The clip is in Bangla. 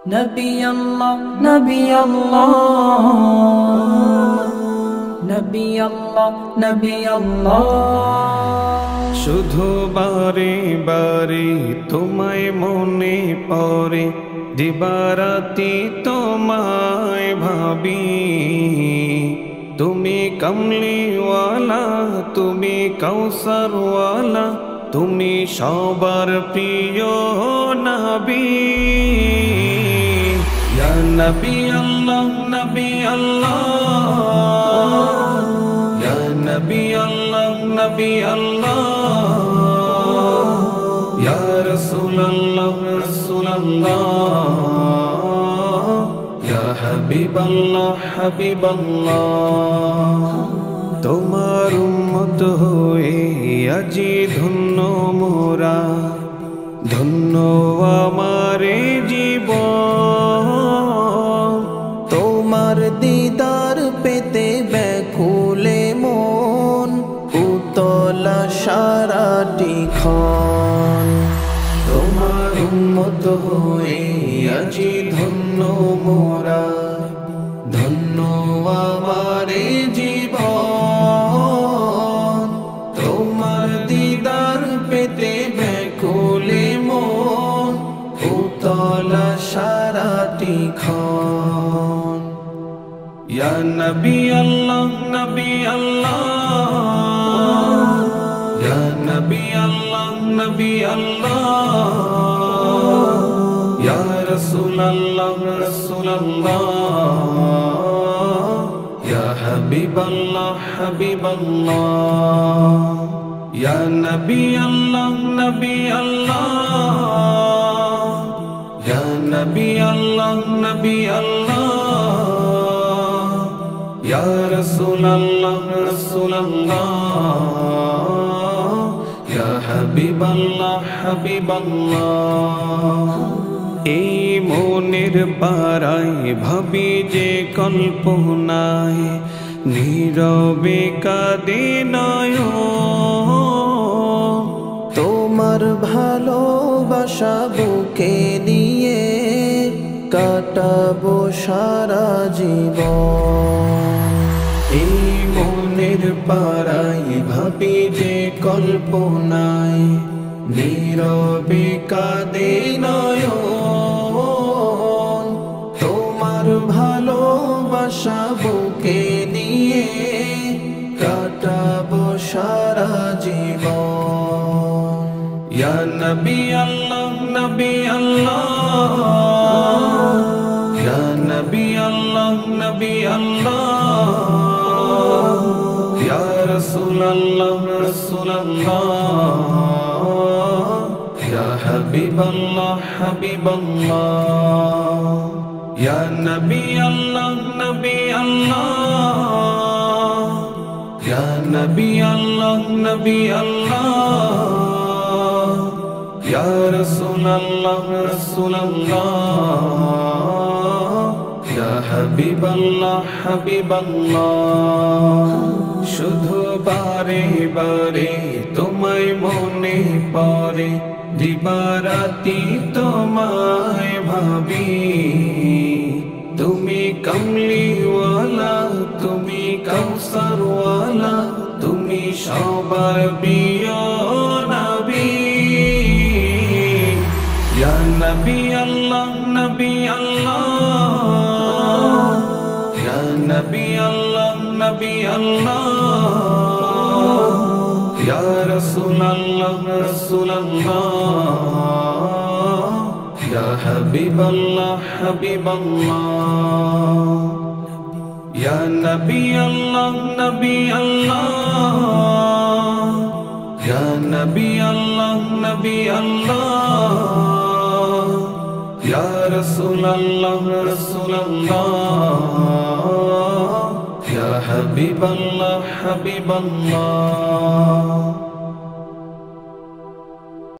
নবী আল্লাহ নবী আল্লাহ নবী আল্লাহ নবী আল্লাহ। শুধু বারে বারে তোমায় মনে পড়ে, দিবারাতি তোমায় ভাবি। তুমি কমলিওয়ালা, তুমি কৌসরওয়ালা, তুমি সবার প্রিয় নবী। ইয়া নবী আল্লাহ নবী আল্লাহ, ইয়া নবী আল্লাহ নবী আল্লাহ, ইয়া রাসূলুল্লাহ রাসূলুল্লাহ, ইয়া হাবিবাল্লাহ হাবিবাল্লাহ। তোমার উম্মত হয়ে আজি ধন্য মোরা, ধন্য আমারে জীবন। তোমার দিদার পেতে ব্যাকুলে মন, উতলা সারাটি ক্ষণ। তোমার উম্মত হয়ে আজি ধন্য মোরা, ধন্য আমারে জীবন। তোমার দিদার পেতে ব্যাকুলে মন, উতলা সারাটি ক্ষণ। ইয়া নবী আল্লাহ নবী আল্লাহ, ইয়া নবী আল্লাহ নবী আল্লাহ, ইয়া রাসূলুল্লাহ রাসূলুল্লাহ, ইয়া হাবিবাল্লাহ হাবিবাল্লাহ। ইয়া নবী আল্লাহ নবী আল্লাহ, ইয়া নবী আল্লাহ নবী আল্লাহ, ইয়া রাসূলুল্লাহ রাসূলুল্লাহ, ইয়া হাবিবাল্লাহ হাবিবাল্লাহ। এই মনের পাড়ায় ভাবি যে কল্পনায়, নীরবে কাঁদে নয়ন। তোমার ভালোবাসা বুকে নিয়ে কাটাবো সারা জীবন। এই মনের পাড়ায় ভাবি যে কল্পনায়, নীরবে কাঁদে নয়ন। তোমার ভালোবাসা বুকে নিয়ে কাটাবো সারা জীবন। ইয়া নবী আল্লাহ নবী আল্লাহ, ইয়া নবী আল্লাহ নবী আল্লাহ, ইয়া রাসূলুল্লাহ রাসূলুল্লাহ, ইয়া হাবিবাল্লাহ হাবিবাল্লাহ। ইয়া নবী আল্লাহ নবী আল্লাহ, ইয়া নবী আল্লাহ নবী আল্লাহ, ইয়া রাসূলুল্লাহ রাসূলুল্লাহ, ইয়া হাবিবাল্লাহ হাবিবাল্লাহ। শুধু বারে বারে তোমায় মনে পড়ে, দিবারাতি তোমায় ভাবি। তুমি কমলিওয়ালা, তুমি কৌসরওয়ালা, তুমি সবার প্রিয় নবী। ইয়া নবী আল্লাহ নবী আল্লাহ, ইয়া নবী আল্লাহ নবী আল্লাহ, ইয়া রাসূলুল্লাহ রাসূলুল্লাহ, ইয়া হাবিবাল্লাহ হাবিবাল্লাহ। ইয়া নবী আল্লাহ নবী আল্লাহ, ইয়া নবী আল্লাহ নবী আল্লাহ, ইয়া রাসূলুল্লাহ রাসূলুল্লাহ, ইয়া হাবিবাল্লাহ হাবিবাল্লাহ।